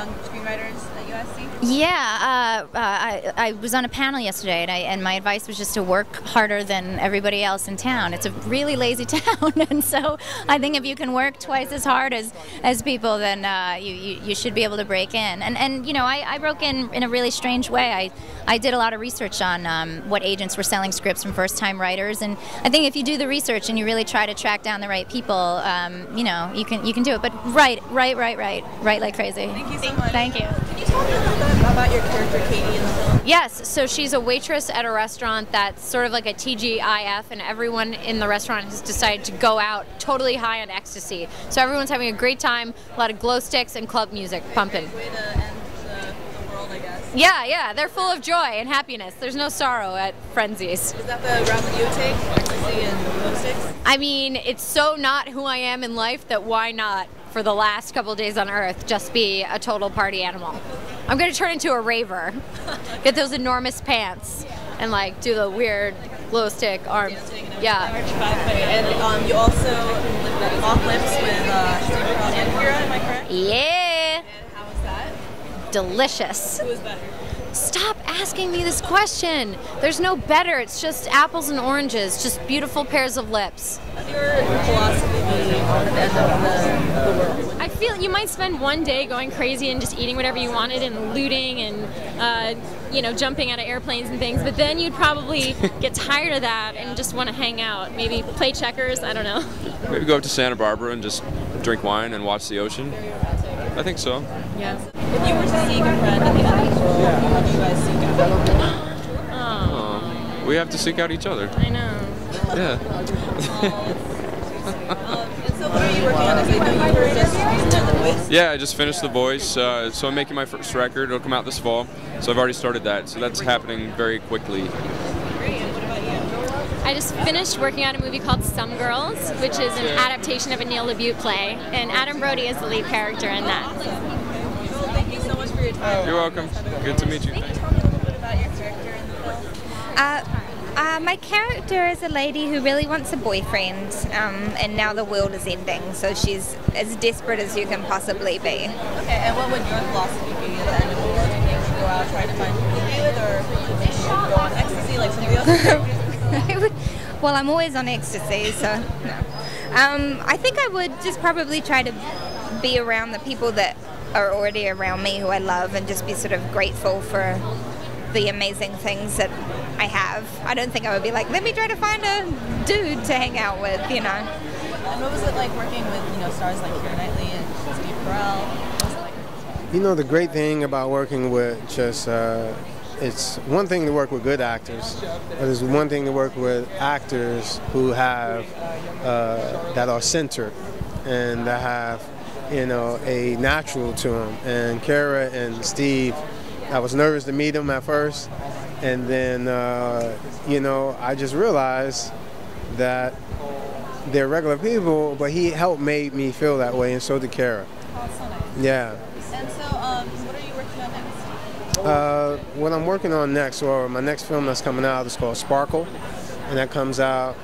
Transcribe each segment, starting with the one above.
young screenwriters at USC? Yeah, I was on a panel yesterday, and my advice was just to work harder than everybody else in town. It's a really lazy town, and so I think if you can work twice as hard as people, then you should be able to break in. And you know, I broke in a really strange way. I did a lot of research on what agents were selling scripts from first-time writers, and I think if you do the research and you really try to track down the right people, you know, you can do it. But write like crazy. Thank you so much. Thank you. Can you talk a little bit about your character, Katie, in the film? Yes, so she's a waitress at a restaurant that's sort of like a TGIF, and everyone in the restaurant has decided to go out totally high on ecstasy. So everyone's having a great time, a lot of glow sticks and club music pumping. Way to end the world, I guess. Yeah, they're full of joy and happiness. There's no sorrow at Frenzies. Is that the route that you would take? Ecstasy and glow sticks? I mean, it's so not who I am in life that why not, for the last couple days on Earth, just be a total party animal. I'm gonna turn into a raver, get those enormous pants, and like do the weird glow stick arms. Yeah. And you also lived at Apocalypse with Steve Carell and Kira, am I correct? Yeah. And how was that? Delicious. Who was better? Stop asking me this question. There's no better. It's just apples and oranges, just beautiful pairs of lips. What's your philosophy at the end of the world? I feel you might spend one day going crazy and just eating whatever you wanted and looting and you know, jumping out of airplanes and things, but then you'd probably get tired of that and just want to hang out, maybe play checkers, I don't know. Maybe go up to Santa Barbara and just drink wine and watch the ocean. I think so. Yeah. If you were to seek a friend at the end of the world, how do you guys seek out? Oh, We have to seek out each other. I know. Yeah. And so what are you working on? I know you were just recently on The Voice. Yeah, I just finished The Voice, so I'm making my first record. It'll come out this fall, so I've already started that. So that's happening very quickly. Great. And what about you? I just finished working on a movie called Some Girls, which is an adaptation of a Neil LaBute play, and Adam Brody is the lead character in that. Well, thank you so much for your time. You're welcome. Good to meet you. Can you tell me a little bit about your character in the film? My character is a lady who really wants a boyfriend, and now the world is ending, so she's as desperate as you can possibly be. Okay, and what would your philosophy be at the end of the world? Do you think you go out trying to find people to be with, or do you think you go on ecstasy like somebody else? Well, I'm always on ecstasy, so no. I think I would just probably try to be around the people that are already around me who I love, and just be sort of grateful for the amazing things that I have. I don't think I would be like, let me try to find a dude to hang out with, you know. And what was it like working with, you know, stars like Keira Knightley and Steve Carell? What was it like? You know, the great thing about working with just, it's one thing to work with good actors, but it's one thing to work with actors who have, that are centered and that have, you know, a natural to them. And Keira and Steve, I was nervous to meet them at first, and then, you know, I just realized that they're regular people, but he helped make me feel that way, and so did Keira. Oh, it's so nice. Yeah. And so, what are you working on next? What I'm working on next, or my next film that's coming out, is called Sparkle, and that comes out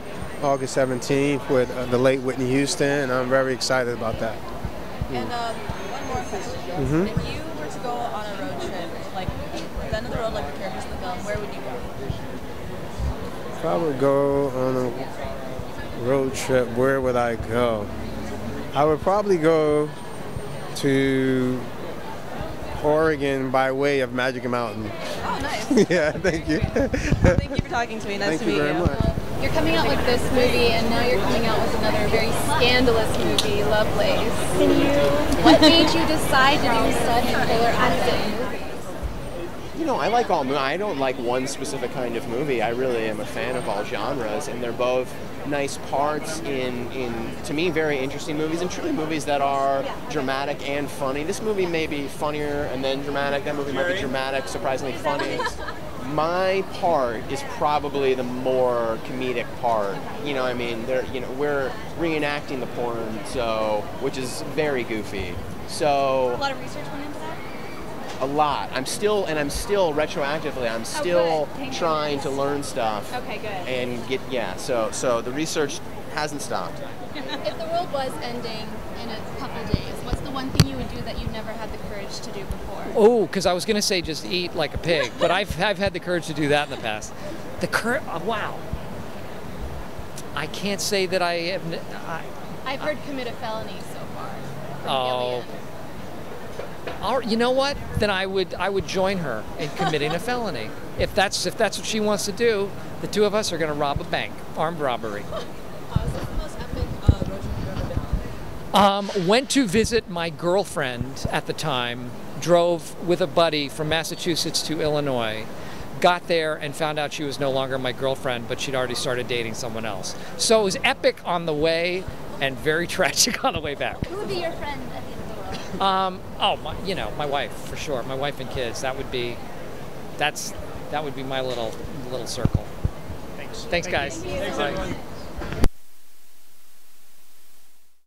August 17th with the late Whitney Houston, and I'm very excited about that. And one more question. Mm-hmm. If you were to go on a road trip, like the end of the road, like the characters in the film, where would you go? If I would go on a road trip, where would I go? I would probably go to Oregon by way of Magic Mountain. Oh, nice. Yeah, thank you. Thank you for talking to me. Nice Thank to you meet very you. much. You're coming out with this movie, and now you're coming out with another very scandalous movie, Lovelace. What made you decide to do such polar opposite movies? You know, I like all movies. I don't like one specific kind of movie. I really am a fan of all genres, and they're both nice parts in to me, very interesting movies, and truly movies that are dramatic and funny. This movie may be funnier and then dramatic. That movie might be dramatic, surprisingly funny. My part is probably the more comedic part. You know, I mean, we're reenacting the porn, so which is very goofy. So A lot of research went into that? a lot. I'm still retroactively. I'm still trying to learn stuff. Okay, good. And get So the research hasn't stopped. If the world was ending in a couple days, what's the one thing you would do that you've never had the courage to do before? Oh, because I was going to say just eat like a pig, but I've had the courage to do that in the past. The courage, wow. I can't say that I have. I've heard commit a felony so far. Oh. You know what? Then I would join her in committing a felony. If that's what she wants to do, the two of us are going to rob a bank, armed robbery. Is this the most epic road trip you've ever been on? Went to visit my girlfriend at the time. Drove with a buddy from Massachusetts to Illinois. Got there and found out she was no longer my girlfriend, but she'd already started dating someone else. So it was epic on the way and very tragic on the way back. Who would be your friend at the end of the road? My wife for sure. My wife and kids. That would be my little circle. Thanks guys. Thank you. Bye.